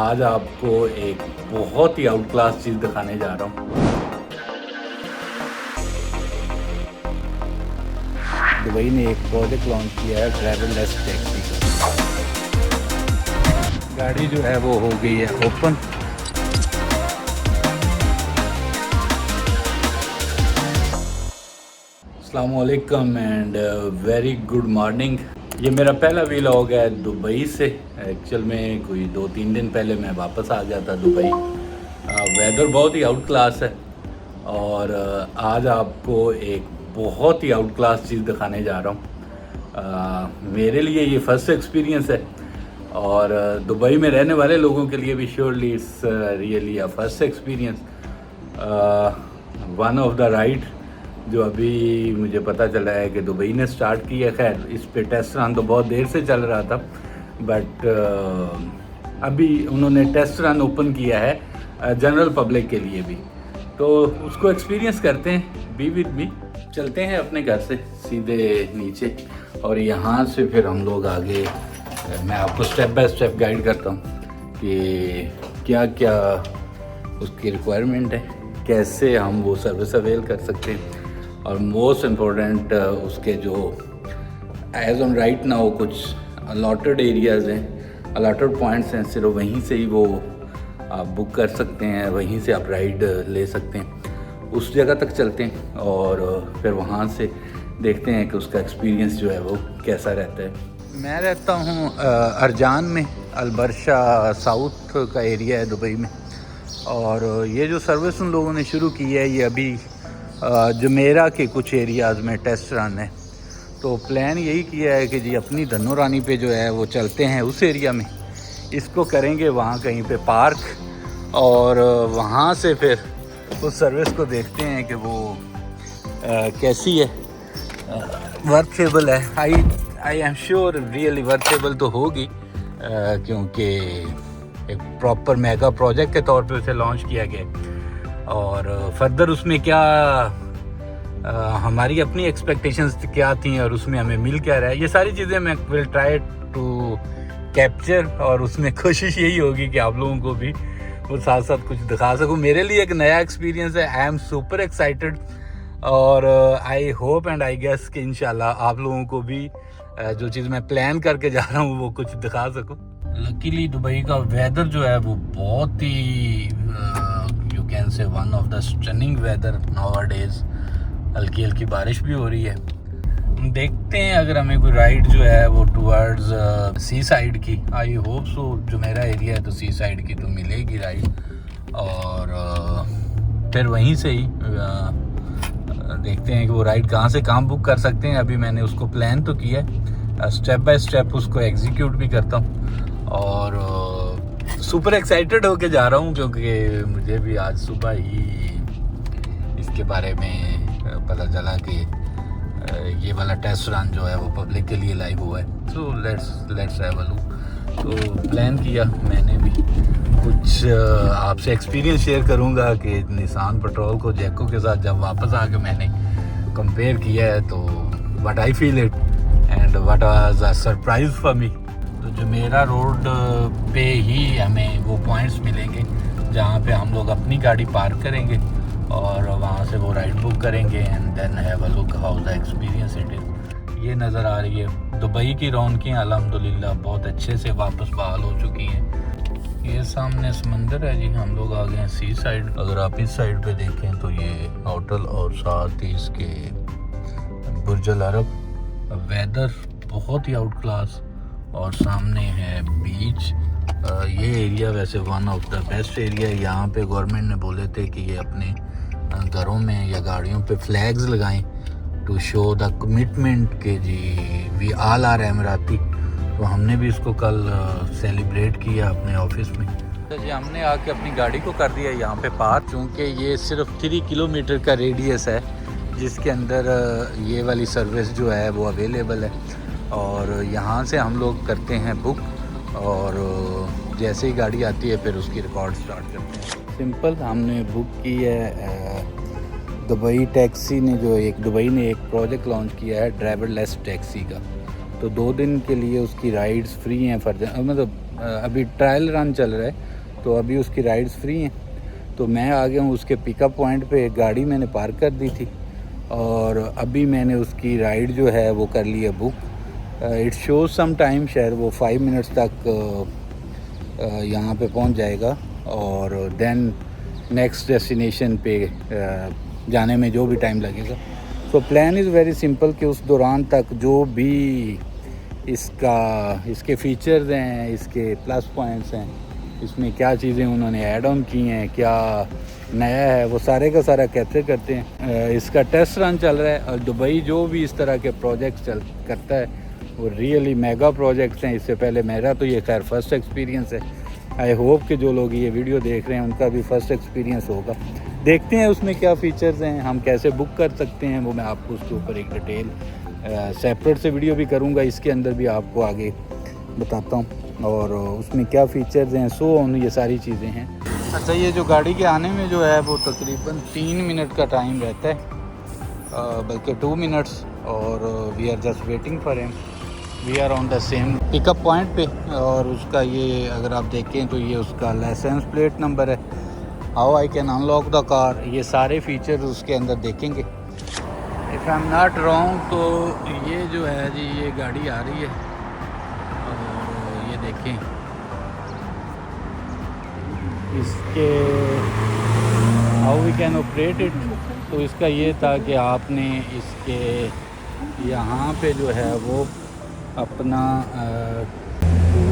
आज आपको एक बहुत ही आउट क्लास चीज़ दिखाने जा रहा हूँ। दुबई ने एक प्रोजेक्ट लॉन्च किया है ड्राइवरलेस टैक्सी का। गाड़ी जो है वो हो गई है ओपन। अस्सलाम वालेकुम एंड वेरी गुड मॉर्निंग। ये मेरा पहला व्लॉग है दुबई से। एक्चुअल में कोई 2-3 दिन पहले मैं वापस आ गया था दुबई। वेदर बहुत ही आउट क्लास है और आज आपको एक बहुत ही आउट क्लास चीज़ दिखाने जा रहा हूँ। मेरे लिए ये फर्स्ट एक्सपीरियंस है और दुबई में रहने वाले लोगों के लिए भी surely it's really a first experience. One of the ride जो अभी मुझे पता चला है कि दुबई ने स्टार्ट की है। खैर इस पे टेस्ट रन तो बहुत देर से चल रहा था, बट अभी उन्होंने टेस्ट रन ओपन किया है जनरल पब्लिक के लिए भी, तो उसको एक्सपीरियंस करते हैं। Be with me. चलते हैं अपने घर से सीधे नीचे और यहाँ से फिर हम लोग आगे मैं आपको स्टेप बाय स्टेप गाइड करता हूँ कि क्या क्या उसकी रिक्वायरमेंट है, कैसे हम वो सर्विस अवेल कर सकते हैं और मोस्ट इम्पोर्टेंट उसके जो एज ऑन राइट नाउ कुछ अलॉटेड एरियाज़ हैं, अलॉटेड पॉइंट्स हैं, सिर्फ वहीं से ही वो आप बुक कर सकते हैं, वहीं से आप राइड ले सकते हैं। उस जगह तक चलते हैं और फिर वहाँ से देखते हैं कि उसका एक्सपीरियंस जो है वो कैसा रहता है। मैं रहता हूँ अरजान में, अलबरशा साउथ का एरिया है दुबई में, और ये जो सर्विस उन लोगों ने शुरू की है ये अभी जुमेरा के कुछ एरियाज़ में टेस्ट रन है। तो प्लान यही किया है कि जी अपनी धनो रानी पे जो है वो चलते हैं उस एरिया में, इसको करेंगे वहाँ कहीं पे पार्क और वहाँ से फिर उस सर्विस को देखते हैं कि वो कैसी है, वर्थेबल है। आई एम श्योर रियली वर्थेबल तो होगी क्योंकि एक प्रॉपर मेगा प्रोजेक्ट के तौर पे उसे लॉन्च किया गया और फर्दर उसमें क्या हमारी अपनी एक्सपेक्टेशंस क्या थी और उसमें हमें मिल क्या रहा है, ये सारी चीज़ें मैं विल ट्राई टू कैप्चर और उसमें कोशिश यही होगी कि आप लोगों को भी वो साथ साथ कुछ दिखा सकूं। मेरे लिए एक नया एक्सपीरियंस है। आई एम सुपर एक्साइटेड और I hope and I guess कि इंशाल्लाह आप लोगों को भी जो चीज़ मैं प्लान करके जा रहा हूँ वो कुछ दिखा सकूं। लकीली दुबई का वेदर जो है वो बहुत ही you can say one of the stunning weather nowadays. हल्की हल्की बारिश भी हो रही है। देखते हैं अगर हमें कोई राइड जो है वो टुवर्ड्स सी साइड की, आई होप सो, जो मेरा एरिया है तो सी साइड की तो मिलेगी राइड और फिर वहीं से ही देखते हैं कि वो राइड कहाँ से कहाँ बुक कर सकते हैं। अभी मैंने उसको प्लान तो किया है, स्टेप बाय स्टेप उसको एग्जीक्यूट भी करता हूँ और सुपर एक्साइटेड होके जा रहा हूँ क्योंकि मुझे भी आज सुबह ही इसके बारे में पता चला कि ये वाला टेस्ट रन जो है वो पब्लिक के लिए लाइव हुआ है। So let's have a look. तो प्लान किया मैंने भी कुछ आपसे एक्सपीरियंस शेयर करूँगा कि निसान पेट्रोल को जैको के साथ जब वापस आके मैंने कंपेयर किया है तो what I feel it and what was a surprise for me. तो जो मेरा रोड पे ही हमें वो पॉइंट्स मिलेंगे जहाँ पे हम लोग अपनी गाड़ी पार्क करेंगे और वहाँ से वो राइड बुक करेंगे and then have a look how the experience it is. ये नज़र आ रही है दुबई की रौनकें अल्हम्दुलिल्लाह बहुत अच्छे से वापस बहाल हो चुकी हैं। ये सामने समंदर है जी, हम लोग आ गए हैं सी साइड। अगर आप इस साइड पे देखें तो ये होटल और साथ ही इसके बुर्ज अल अरब। वेदर बहुत ही आउट क्लास और सामने है बीच। ये एरिया वैसे one of the best area है। यहाँ पे गवर्नमेंट ने बोले थे कि ये अपने घरों में या गाड़ियों पे फ्लैग्स लगाएं टू शो द कमिटमेंट के जी वी ऑल आर एमराती। तो हमने भी इसको कल सेलिब्रेट किया अपने ऑफिस में। तो जी हमने आके अपनी गाड़ी को कर दिया यहाँ पे पार्क, क्योंकि ये सिर्फ 3 किलोमीटर का रेडियस है जिसके अंदर ये वाली सर्विस जो है वो अवेलेबल है और यहाँ से हम लोग करते हैं बुक और जैसे ही गाड़ी आती है फिर उसकी रिकॉर्ड स्टार्ट करते हैं। सिंपल हमने बुक की है। दुबई टैक्सी ने दुबई ने एक प्रोजेक्ट लॉन्च किया है ड्राइवरलेस टैक्सी का। तो 2 दिन के लिए उसकी राइड्स फ्री हैं मतलब अभी ट्रायल रन चल रहा है, तो अभी उसकी राइड्स फ्री हैं। तो मैं आ गया हूँ उसके पिकअप पॉइंट पे, गाड़ी मैंने पार्क कर दी थी और अभी मैंने उसकी राइड जो है वो कर ली है book. It shows some time, शायद वो 5 मिनट्स तक यहाँ पे पहुँच जाएगा और देन नेक्स्ट डेस्टिनेशन पे जाने में जो भी टाइम लगेगा। So plan is very simple कि उस दौरान तक जो भी इसके फीचर्स हैं, इसके प्लस पॉइंट्स हैं, इसमें क्या चीज़ें उन्होंने ऐड ऑन की हैं, क्या नया है, वो सारे का सारा कैप्चर करते हैं। इसका टेस्ट रन चल रहा है और दुबई जो भी इस तरह के प्रोजेक्ट्स करता है वो रियली मेगा प्रोजेक्ट्स हैं। इससे पहले मेरा तो ये खैर फर्स्ट एक्सपीरियंस है। आई होप कि जो लोग ये वीडियो देख रहे हैं उनका भी फर्स्ट एक्सपीरियंस होगा। देखते हैं उसमें क्या फ़ीचर्स हैं, हम कैसे बुक कर सकते हैं, वो मैं आपको उसके ऊपर एक डिटेल सेपरेट से वीडियो भी करूँगा, इसके अंदर भी आपको आगे बताता हूँ और उसमें क्या फ़ीचर्स हैं, सो ऑन, ये सारी चीज़ें हैं। अच्छा, ये जो गाड़ी के आने में जो है वो तकरीबन 3 मिनट का टाइम रहता है, बल्कि 2 मिनट्स, और we are just waiting for him. We are on the same pickup point पे और उसका ये अगर आप देखें तो ये उसका लाइसेंस प्लेट नंबर है, how I can unlock the car, ये सारे फीचर्स उसके अंदर देखेंगे। If I am not wrong तो ये जो है जी, ये गाड़ी आ रही है और ये देखें इसके how we can operate it. तो इसका ये था कि आपने इसके यहाँ पे जो है वो अपना 2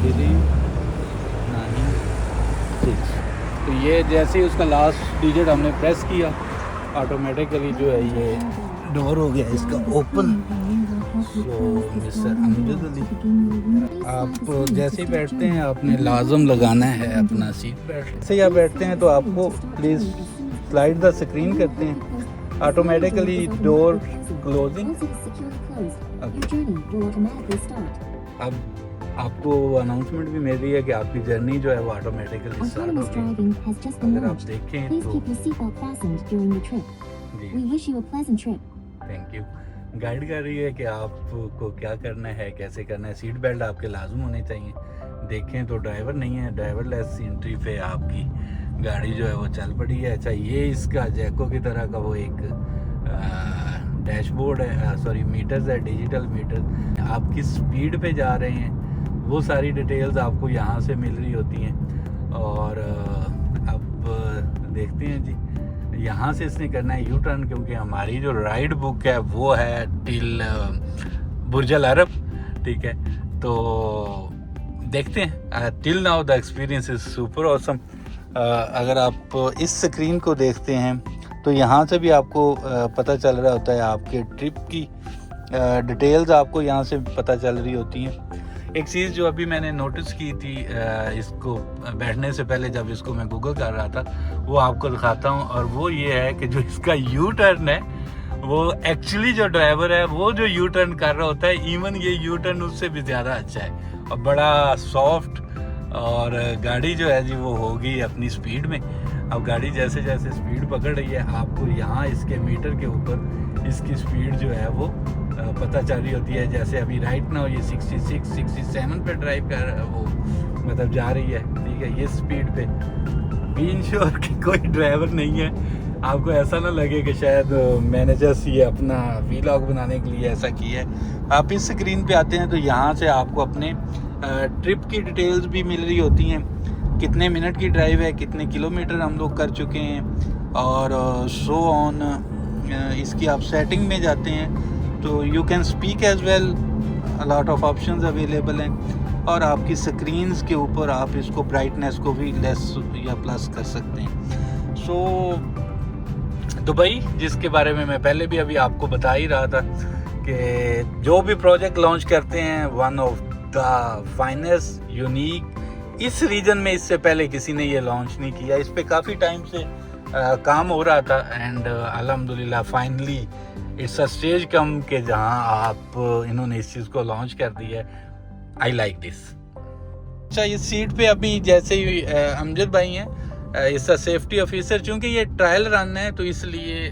3 9 6, तो ये जैसे ही उसका लास्ट डिजिट हमने प्रेस किया ऑटोमेटिकली जो है ये डोर हो गया इसका ओपन। सो मिस्टर अमजद अली, आप जैसे ही बैठते हैं आपने लाजम लगाना है अपना सीट बेल्ट। से आप बैठते हैं तो आपको प्लीज़ स्लाइड द स्क्रीन करते हैं, ऑटोमेटिकली डोर क्लोजिंग। अब आपको अनाउंसमेंट भी मिल रही है कि आपकी जर्नी जो है वो ऑटोमेटिकली स्टार्ट होगी। अगर आप देखें तो जी, थैंक यू। गाइड कर रही है कि आपको क्या करना है, कैसे करना है। सीट बेल्ट आपके लाजम होने चाहिए। देखें तो ड्राइवर नहीं है, ड्राइवरलेस एंट्री पे आपकी गाड़ी जो है वो चल पड़ी है। अच्छा, ये इसका जैको की तरह का वो एक डैशबोर्ड है, सॉरी मीटर्स है, डिजिटल मीटर। आप किस स्पीड पे जा रहे हैं वो सारी डिटेल्स आपको यहाँ से मिल रही होती हैं। और अब देखते हैं जी, यहाँ से इसने करना है यू टर्न, क्योंकि हमारी जो राइड बुक है वो है टिल बुर्ज अल अरब, ठीक है। तो देखते हैं, till now the experience is super awesome. अगर आप इस स्क्रीन को देखते हैं तो यहाँ से भी आपको पता चल रहा होता है, आपके ट्रिप की डिटेल्स आपको यहाँ से पता चल रही होती हैं। एक चीज़ जो अभी मैंने नोटिस की थी इसको बैठने से पहले जब इसको मैं गूगल कर रहा था, वो आपको दिखाता हूँ, और वो ये है कि जो इसका यू टर्न है वो एक्चुअली जो ड्राइवर है वो जो यू टर्न कर रहा होता है, इवन ये यू टर्न उससे भी ज़्यादा अच्छा है और बड़ा सॉफ्ट। और गाड़ी जो है जी वो होगी अपनी स्पीड में। अब गाड़ी जैसे जैसे स्पीड पकड़ रही है आपको यहाँ इसके मीटर के ऊपर इसकी स्पीड जो है वो पता चल रही होती है। जैसे अभी राइट ना ये 66 67 पे ड्राइव कर वो मतलब जा रही है, ठीक है, ये स्पीड पे। बी इंश्योर कि कोई ड्राइवर नहीं है, आपको ऐसा ना लगे कि शायद मैंने जस्ट ये अपना वीलॉग बनाने के लिए ऐसा किया है। आप इस स्क्रीन पे आते हैं तो यहाँ से आपको अपने ट्रिप की डिटेल्स भी मिल रही होती हैं, कितने मिनट की ड्राइव है, कितने किलोमीटर हम लोग कर चुके हैं, और सो ऑन। इसकी आप सेटिंग में जाते हैं तो you can speak as well, a lot of options available हैं, और आपकी स्क्रीन्स के ऊपर आप इसको ब्राइटनेस को भी लेस या प्लस कर सकते हैं। सो दुबई, जिसके बारे में मैं पहले भी अभी आपको बता ही रहा था कि जो भी प्रोजेक्ट लॉन्च करते हैं, one of the finest, unique, इस रीजन में इससे पहले किसी ने ये लॉन्च नहीं किया। इस पे काफ़ी टाइम से काम हो रहा था एंड अल्हम्दुलिल्लाह फाइनली इट्स अ स्टेज कम के जहां आप इन्होंने इस चीज़ को लॉन्च कर दिया है। I like this. अच्छा, इस सीट पे अभी जैसे ही अमजद भाई हैं, इसका सेफ्टी ऑफिसर, चूँकि ये ट्रायल रन है तो इसलिए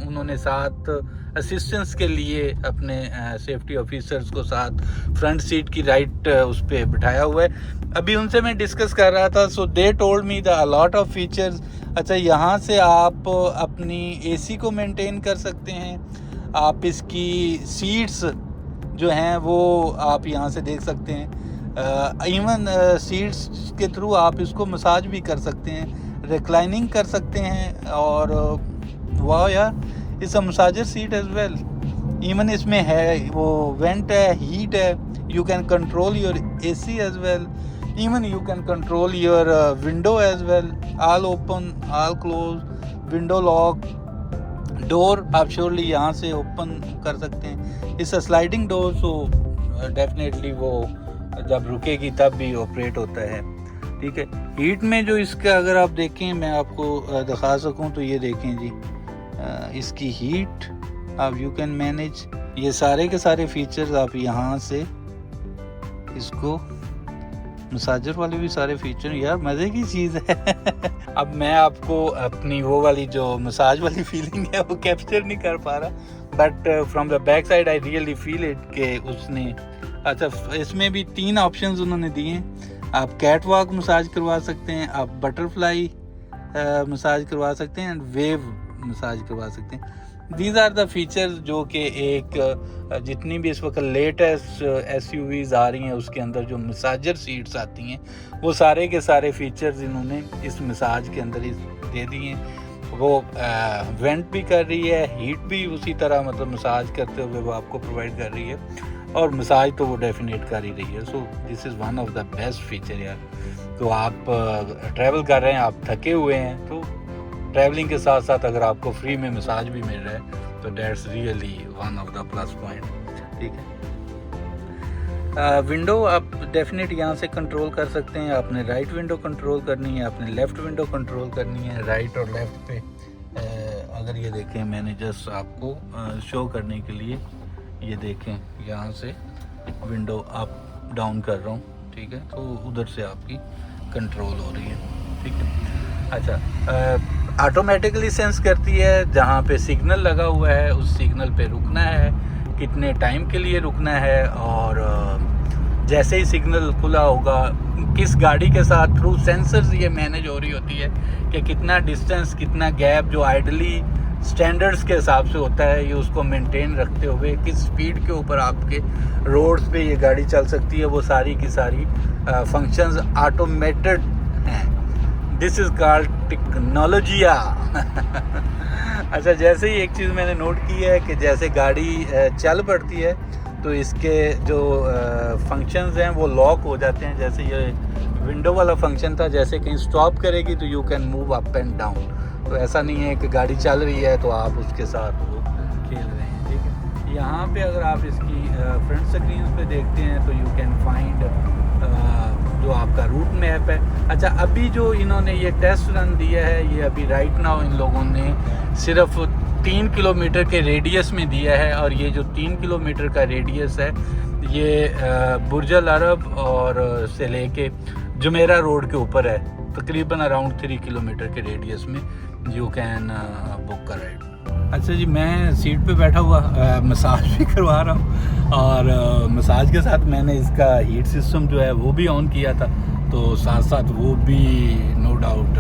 उन्होंने साथ असिस्टेंस के लिए अपने सेफ्टी ऑफिसर्स को साथ फ्रंट सीट की राइट उस पर बिठाया हुआ है। अभी उनसे मैं डिस्कस कर रहा था, so they told me the a lot of features. अच्छा, यहाँ से आप अपनी एसी को मेंटेन कर सकते हैं, आप इसकी सीट्स जो हैं वो आप यहाँ से देख सकते हैं। इवन सीट्स के थ्रू आप इसको मसाज भी कर सकते हैं, रिक्लाइनिंग कर सकते हैं। और वाह यार, it's a massager seat as well. Even इसमें है वो वेंट है, हीट है, you can control your AC as well, even you can control your window as well, all open all close, window lock, door आप surely यहाँ से open कर सकते हैं। It's a sliding door, so definitely वो जब रुकेगी तब भी ऑपरेट होता है, ठीक है। हीट में जो इसका अगर आप देखें, मैं आपको दिखा सकूं तो ये देखें जी, इसकी हीट आप यू कैन मैनेज, ये सारे के सारे फीचर्स आप यहाँ से इसको मसाजर वाले भी सारे फीचर, यार मज़े की चीज़ है। अब मैं आपको अपनी वो वाली जो मसाज वाली फीलिंग है वो कैप्चर नहीं कर पा रहा, but from the back side I really feel it के उसने। अच्छा, इसमें भी 3 ऑप्शंस उन्होंने दिए हैं। आप कैट वॉक मसाज करवा सकते हैं, आप बटरफ्लाई मसाज करवा सकते हैं, एंड वेव मसाज करवा सकते हैं। दीज आर द फीचर्स जो कि एक जितनी भी इस वक्त लेटेस्ट SUVs आ रही हैं उसके अंदर जो मसाजर सीट्स आती हैं, वो सारे के सारे फीचर्स इन्होंने इस मसाज के अंदर दे दिए हैं। वो वेंट भी कर रही है, हीट भी उसी तरह मतलब मसाज करते हुए वो आपको प्रोवाइड कर रही है, और मसाज तो वो डेफिनेट कर ही रही है। So this is one of the best feature यार। तो आप ट्रैवल कर रहे हैं, आप थके हुए हैं, तो ट्रैवलिंग के साथ साथ अगर आपको फ्री में मसाज भी मिल रहा है तो that's really one of the plus point, ठीक है। विंडो आप डेफिनेट यहाँ से कंट्रोल कर सकते हैं। आपने राइट विंडो कंट्रोल करनी है, आपने लेफ़्ट विंडो कंट्रोल करनी है। राइट और लेफ़्ट पे अगर ये देखें, मैंने जस्ट आपको शो करने के लिए ये देखें, यहाँ से विंडो अप डाउन कर रहा हूँ, ठीक है, तो उधर से आपकी कंट्रोल हो रही है, ठीक है। अच्छा, ऑटोमेटिकली सेंस करती है जहाँ पे सिग्नल लगा हुआ है उस सिग्नल पे रुकना है, कितने टाइम के लिए रुकना है, और जैसे ही सिग्नल खुला होगा किस गाड़ी के साथ थ्रू सेंसर्स ये मैनेज हो रही होती है कि कितना डिस्टेंस, कितना गैप जो आइडली स्टैंडर्ड्स के हिसाब से होता है, ये उसको मेंटेन रखते हुए किस स्पीड के ऊपर आपके रोड्स पे ये गाड़ी चल सकती है, वो सारी की सारी फंक्शंस ऑटोमेटेड हैं। This is called Technologia. अच्छा, जैसे ही एक चीज़ मैंने नोट की है कि जैसे गाड़ी चल पड़ती है तो इसके जो फंक्शंस हैं वो लॉक हो जाते हैं। जैसे ये विंडो वाला फंक्शन था, जैसे कहीं स्टॉप करेगी तो you can move up and down, तो ऐसा नहीं है कि गाड़ी चल रही है तो आप उसके साथ वो खेल रहे हैं, ठीक है। यहाँ पे अगर आप इसकी फ्रंट स्क्रीन पे देखते हैं तो यू कैन फाइंड जो आपका रूट मैप है। अच्छा, अभी जो इन्होंने ये टेस्ट रन दिया है, ये अभी राइट नाउ इन लोगों ने सिर्फ 3 किलोमीटर के रेडियस में दिया है, और ये जो 3 किलोमीटर का रेडियस है ये बुर्ज अल अरब और से लेके जुमेरा रोड के ऊपर है, तकरीबन अराउंड 3 किलोमीटर के रेडियस में यू कैन बुक का राइड। अच्छा जी, मैं सीट पे बैठा हुआ मसाज भी करवा रहा हूँ, और मसाज के साथ मैंने इसका हीट सिस्टम जो है वो भी ऑन किया था, तो साथ साथ वो भी नो डाउट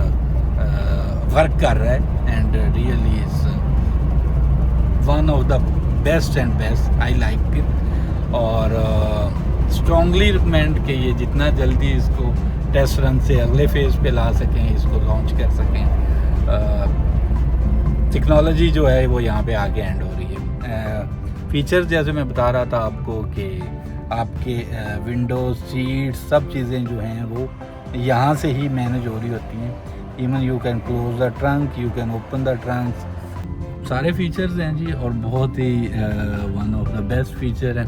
वर्क कर रहा है, and really is one of the best and best, I like it. और स्ट्रॉन्गली रिकमेंड कि ये जितना जल्दी इसको टेस्ट रन से अगले फेज़ पे ला सकें, इसको लॉन्च कर सकें। टेक्नोलॉजी जो है वो यहाँ पे आगे एंड हो रही है। फीचर्स जैसे मैं बता रहा था आपको कि आपके विंडोज, सीट, सब चीज़ें जो हैं वो यहाँ से ही मैनेज हो रही होती हैं। Even you can close the trunk, you can open the trunk, सारे फीचर्स हैं जी, और बहुत ही one of the best feature है।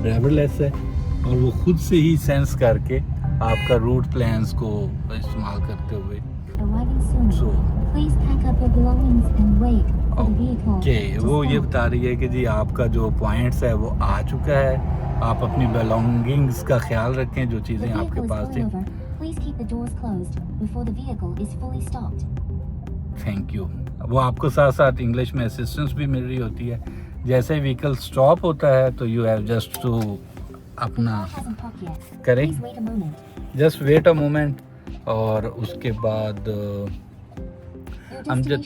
ड्राइवरलेस है, और वो खुद से ही सेंस करके आपका रूट प्लान्स को इस्तेमाल करते हुए ओके वो ये बता रही है कि जी आपका जो पॉइंट्स है वो आ चुका है, आप अपनी बिलोंगिंग्स का ख्याल रखें, जो चीज़ें आपके पास थी। Thank you. वो आपको साथ साथ इंग्लिश में असिस्टेंस भी मिल रही होती है। जैसे व्हीकल स्टॉप होता है तो यू हैव जस्ट टू अपना करें, जस्ट वेट अ मोमेंट, और उसके बाद हम जब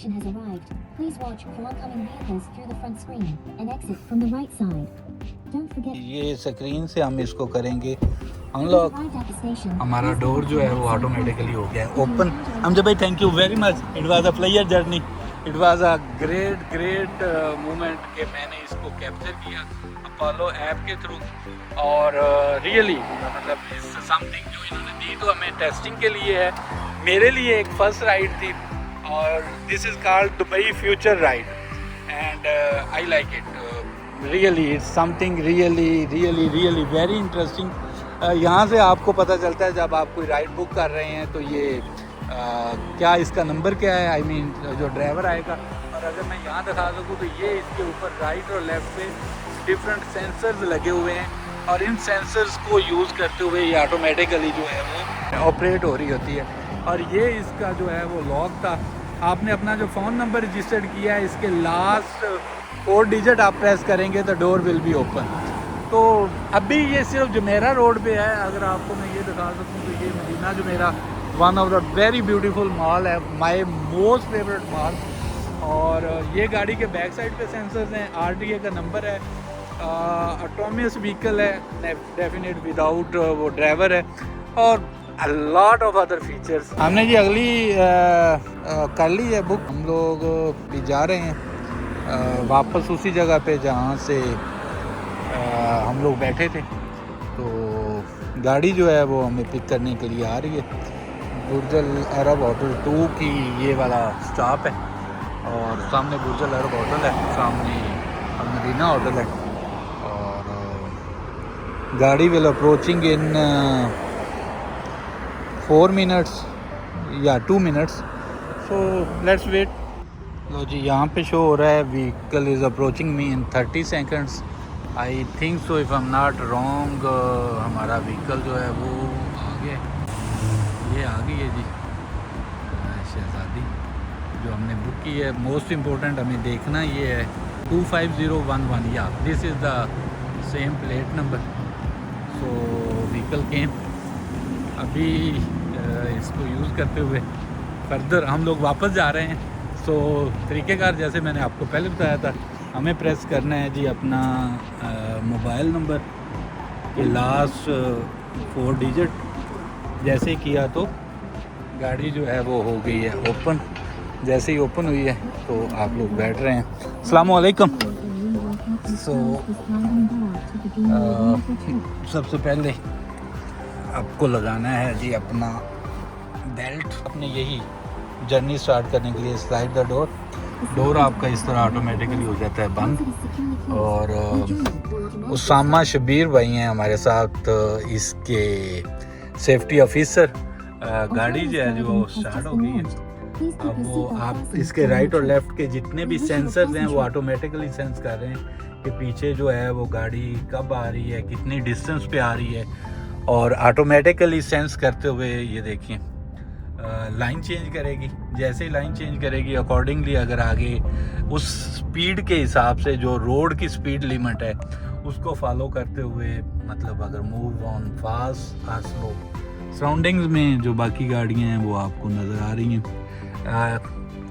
ये स्क्रीन से हम इसको करेंगे अनलॉक। हमारा डोर जो है वो ऑटोमेटिकली हो गया है ओपन। हमजा भाई thank you very much, it was a pleasure journey, it was a great moment कि मैंने इसको कैप्चर किया अपोलो ऐप के थ्रू। और रियली मतलब समथिंग जो इन्होंने दी तो हमें टेस्टिंग के लिए है, मेरे लिए एक फर्स्ट राइड थी, और this is called Dubai future ride and I like it really, it's something really very interesting. यहाँ से आपको पता चलता है जब आप कोई राइड बुक कर रहे हैं तो ये क्या इसका नंबर क्या है, आई मीन जो ड्राइवर आएगा। और अगर मैं यहाँ दिखा सकूँ तो ये इसके ऊपर राइट और लेफ़्ट पे डिफरेंट सेंसर्स लगे हुए हैं, और इन सेंसर्स को यूज़ करते हुए ये ऑटोमेटिकली जो है वो ऑपरेट हो रही होती है। और ये इसका जो है वो लॉक था, आपने अपना जो फ़ोन नंबर रजिस्टर्ड किया है इसके लास्ट 4 डिजिट आप प्रेस करेंगे तो डोर विल बी ओपन। तो अभी ये सिर्फ जुमेरा रोड पे है। अगर आपको मैं ये दिखा सकूँ तो ये Madinat Jumeirah one of the very beautiful mall है, माय मोस्ट फेवरेट मॉल। और ये गाड़ी के बैक साइड पे सेंसर्स हैं, RTA का नंबर है, ऑटोनमस व्हीकल है डेफिनेट विदाउट वो ड्राइवर है, और a lot of other features। हमने जी अगली कर ली है बुक, हम लोग भी जा रहे हैं वापस उसी जगह पे जहाँ से हम लोग बैठे थे। तो गाड़ी जो है वो हमें पिक करने के लिए आ रही है। बुर्जल अरब होटल 2 की ये वाला स्टॉप है, और सामने बुर्जल अरब होटल है, सामने मदीना होटल है, और गाड़ी विल अप्रोचिंग इन 4 मिनट्स या 2 मिनट्स, सो लेट्स वेट। लो जी यहाँ पे शो हो रहा है vehicle is approaching me in 30 seconds, I think so if I am not wrong. हमारा व्हीकल जो है वो आगे, ये आ गई है जी शहजादी जो हमने बुक की है। मोस्ट इम्पोर्टेंट हमें देखना ये है 25011, या this is the same plate number. So vehicle came, अभी इसको यूज़ करते हुए फर्दर हम लोग वापस जा रहे हैं। सो तरीक़ेकार जैसे मैंने आपको पहले बताया था, हमें प्रेस करना है जी अपना मोबाइल नंबर के लास्ट 4 डिजिट, जैसे किया तो गाड़ी जो है वो हो गई है ओपन। जैसे ही ओपन हुई है तो आप लोग बैठ रहे हैं। अस्सलाम वालेकुम। सो सबसे पहले आपको लगाना है जी अपना बेल्ट। अपने यही जर्नी स्टार्ट करने के लिए स्लाइड द डोर आपका इस तरह ऑटोमेटिकली हो जाता है बंद। और उसामा शबीर भाई हैं हमारे साथ, इसके सेफ्टी ऑफिसर। गाड़ी जो है जो स्टार्ट हो गई है। अब वो आप इसके राइट और लेफ़्ट के जितने भी सेंसर्स हैं वो ऑटोमेटिकली सेंस कर रहे हैं कि पीछे जो है वो गाड़ी कब आ रही है, कितनी डिस्टेंस पे आ रही है, और ऑटोमेटिकली सेंस करते हुए ये देखिए लाइन चेंज करेगी। जैसे ही लाइन चेंज करेगी अकॉर्डिंगली अगर आगे उस स्पीड के हिसाब से जो रोड की स्पीड लिमिट है उसको फॉलो करते हुए, मतलब अगर मूव ऑन फास्ट और स्लो, सराउंडिंग्स में जो बाकी गाड़ियां हैं वो आपको नज़र आ रही हैं।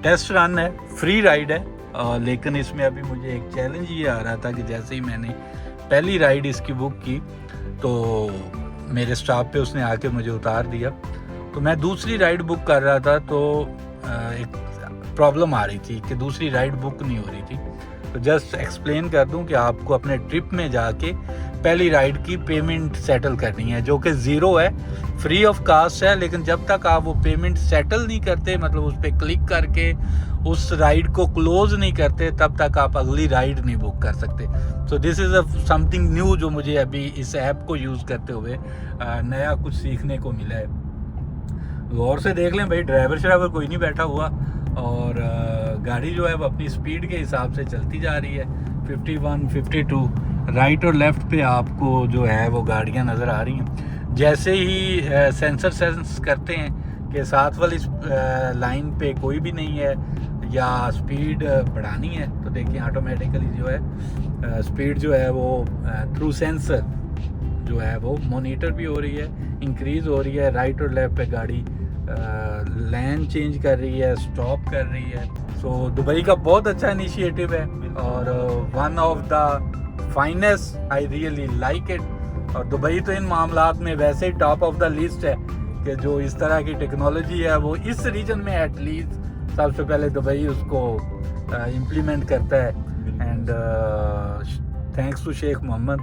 टेस्ट रन है, फ्री राइड है, लेकिन इसमें अभी मुझे एक चैलेंज ये आ रहा था कि जैसे ही मैंने पहली राइड इसकी बुक की तो मेरे स्टॉप पे उसने आके मुझे उतार दिया। तो मैं दूसरी राइड बुक कर रहा था तो एक प्रॉब्लम आ रही थी कि दूसरी राइड बुक नहीं हो रही थी। तो जस्ट एक्सप्लेन कर दूं कि आपको अपने ट्रिप में जाके पहली राइड की पेमेंट सेटल करनी है, जो कि ज़ीरो है, फ्री ऑफ कास्ट है। लेकिन जब तक आप वो पेमेंट सेटल नहीं करते, मतलब उस पर क्लिक करके उस राइड को क्लोज नहीं करते, तब तक आप अगली राइड नहीं बुक कर सकते। So this is something new जो मुझे अभी इस ऐप को यूज़ करते हुए नया कुछ सीखने को मिला है। गौर से देख लें भाई, ड्राइवर श्राइवर कोई नहीं बैठा हुआ, और गाड़ी जो है वो अपनी स्पीड के हिसाब से चलती जा रही है। 51, 52 राइट और लेफ़्ट पे आपको जो है वो गाड़ियाँ नज़र आ रही हैं। जैसे ही सेंसर सेंस करते हैं कि साथ वाली लाइन पे कोई भी नहीं है या स्पीड बढ़ानी है तो देखिए ऑटोमेटिकली जो है स्पीड जो है वो थ्रू सेंसर जो है वो मॉनिटर भी हो रही है, इंक्रीज़ हो रही है। राइट और लेफ़्ट पे गाड़ी लेन चेंज कर रही है, स्टॉप कर रही है। सो दुबई का बहुत अच्छा इनिशिएटिव है और one of the finest, I really like it. और दुबई तो इन मामलात में वैसे ही टॉप ऑफ द लिस्ट है कि जो इस तरह की टेक्नोलॉजी है वो इस रीजन में एटलीस्ट सबसे पहले दुबई उसको इम्प्लीमेंट करता है। And thanks to Sheikh Mohammed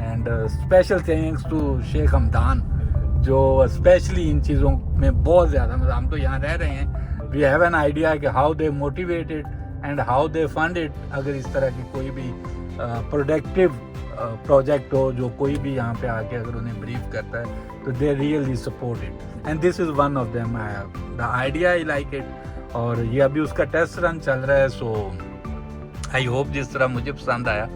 and special thanks to Sheikh Hamdan जो स्पेशली इन चीज़ों में बहुत ज़्यादा, मतलब हम तो यहाँ रह रहे हैं, वी हैव एन आइडिया कि how they motivated and how they fund it. अगर इस तरह की कोई भी प्रोडक्टिव प्रोजेक्ट हो जो कोई भी यहाँ पे आके अगर उन्हें ब्रीफ करता है तो they really support it and this is one of them. The idea I like it. और ये अभी उसका टेस्ट रन चल रहा है। सो आई होप जिस तरह मुझे पसंद आया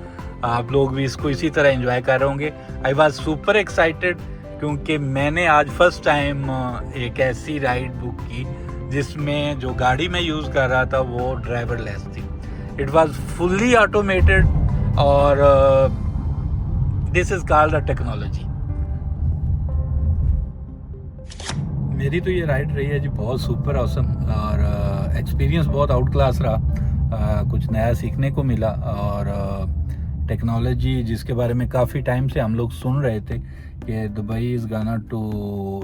आप लोग भी इसको इसी तरह एंजॉय कर रहे होंगे। आई वॉज सुपर एक्साइटेड क्योंकि मैंने आज फर्स्ट टाइम एक ऐसी राइड बुक की जिसमें जो गाड़ी मैं यूज़ कर रहा था वो ड्राइवर लेस थी। इट वॉज फुल्ली ऑटोमेटेड और this is called a technology. मेरी तो ये राइड रही है जी बहुत सुपर ऑसम और एक्सपीरियंस बहुत आउट क्लास रहा। कुछ नया सीखने को मिला और टेक्नोलॉजी जिसके बारे में काफ़ी टाइम से हम लोग सुन रहे थे कि Dubai is gonna to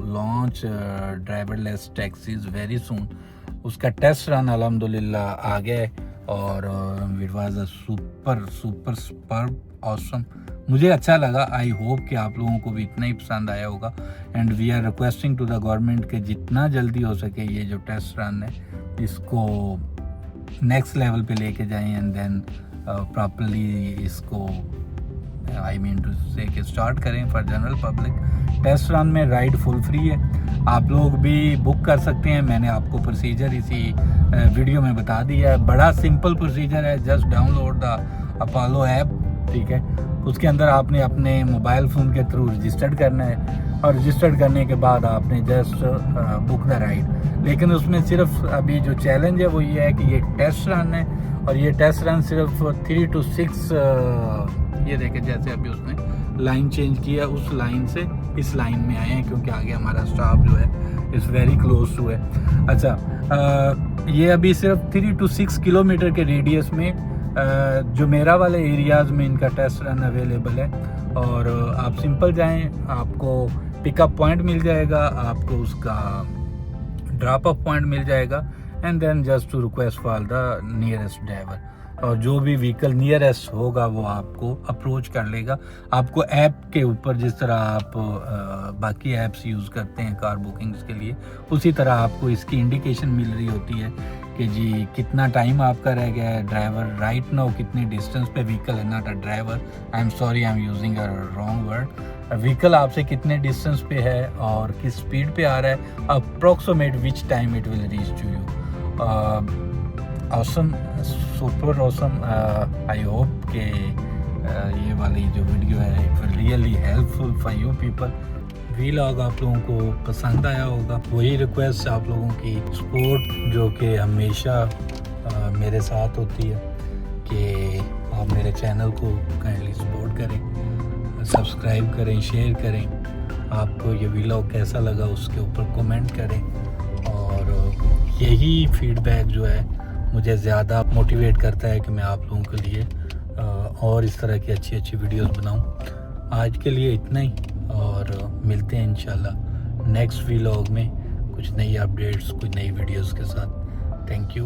launch driverless taxis very soon, उसका टेस्ट रन अल्हम्दुलिल्लाह आ गया और it was a super awesome. मुझे अच्छा लगा। आई होप कि आप लोगों को भी इतना ही पसंद आया होगा and we are requesting to the government कि जितना जल्दी हो सके ये जो टेस्ट रन है इसको नेक्स्ट लेवल पे लेके जाएं एंड देन प्रॉपर्ली इसको आई मीन टू से कि स्टार्ट करें for general public. Test run में राइड फुल फ्री है, आप लोग भी बुक कर सकते हैं। मैंने आपको प्रोसीजर इसी वीडियो में बता दिया है। बड़ा सिंपल प्रोसीजर है, just download the Apollo app, ठीक है। उसके अंदर आपने अपने मोबाइल फ़ोन के थ्रू रजिस्टर्ड करना है और रजिस्टर्ड करने के बाद आपने जस्ट बुक द राइड। लेकिन उसमें सिर्फ अभी जो चैलेंज है वो ये है कि ये टेस्ट रन है और ये टेस्ट रन सिर्फ 3 to 6 ये देखें जैसे अभी उसने लाइन चेंज किया उस लाइन से इस लाइन में आए हैं क्योंकि आगे हमारा स्टॉप जो है इज़ वेरी क्लोज टू है। अच्छा ये अभी सिर्फ 3 to 6 किलोमीटर के रेडियस में जो मेरा वाले एरियाज़ में इनका टेस्ट रन अवेलेबल है और आप सिंपल जाएं, आपको पिकअप पॉइंट मिल जाएगा, आपको उसका ड्रॉप ऑफ पॉइंट मिल जाएगा and then just to request for the nearest driver और जो भी व्हीकल नियरेस्ट होगा वो आपको अप्रोच कर लेगा। आपको ऐप के ऊपर जिस तरह आप बाकी ऐप्स यूज़ करते हैं कार बुकिंग्स के लिए उसी तरह आपको इसकी इंडिकेशन मिल रही होती है कि जी कितना टाइम आपका रह गया है, ड्राइवर राइट नाउ कितनी डिस्टेंस पे व्हीकल है, not a driver, I am sorry I am using a wrong word. Vehicle आपसे कितने डिस्टेंस पे है और किस स्पीड पे आ रहा है, approximate which time it will reach to you. Awesome, super awesome. I hope कि ये वाली जो वीडियो है it will really helpful for you people. Vlog आप लोगों को पसंद आया होगा। वही रिक्वेस्ट आप लोगों की सपोर्ट जो कि हमेशा मेरे साथ होती है कि आप मेरे चैनल को काइंडली सपोर्ट करें, सब्सक्राइब करें, शेयर करें। आपको ये वीलॉग कैसा लगा उसके ऊपर कमेंट करें और यही फीडबैक जो है मुझे ज़्यादा मोटिवेट करता है कि मैं आप लोगों के लिए और इस तरह की अच्छी अच्छी वीडियोस बनाऊं। आज के लिए इतना ही और मिलते हैं इंशाल्लाह नेक्स्ट व्लॉग में कुछ नई अपडेट्स, कुछ नई वीडियोस के साथ। Thank you.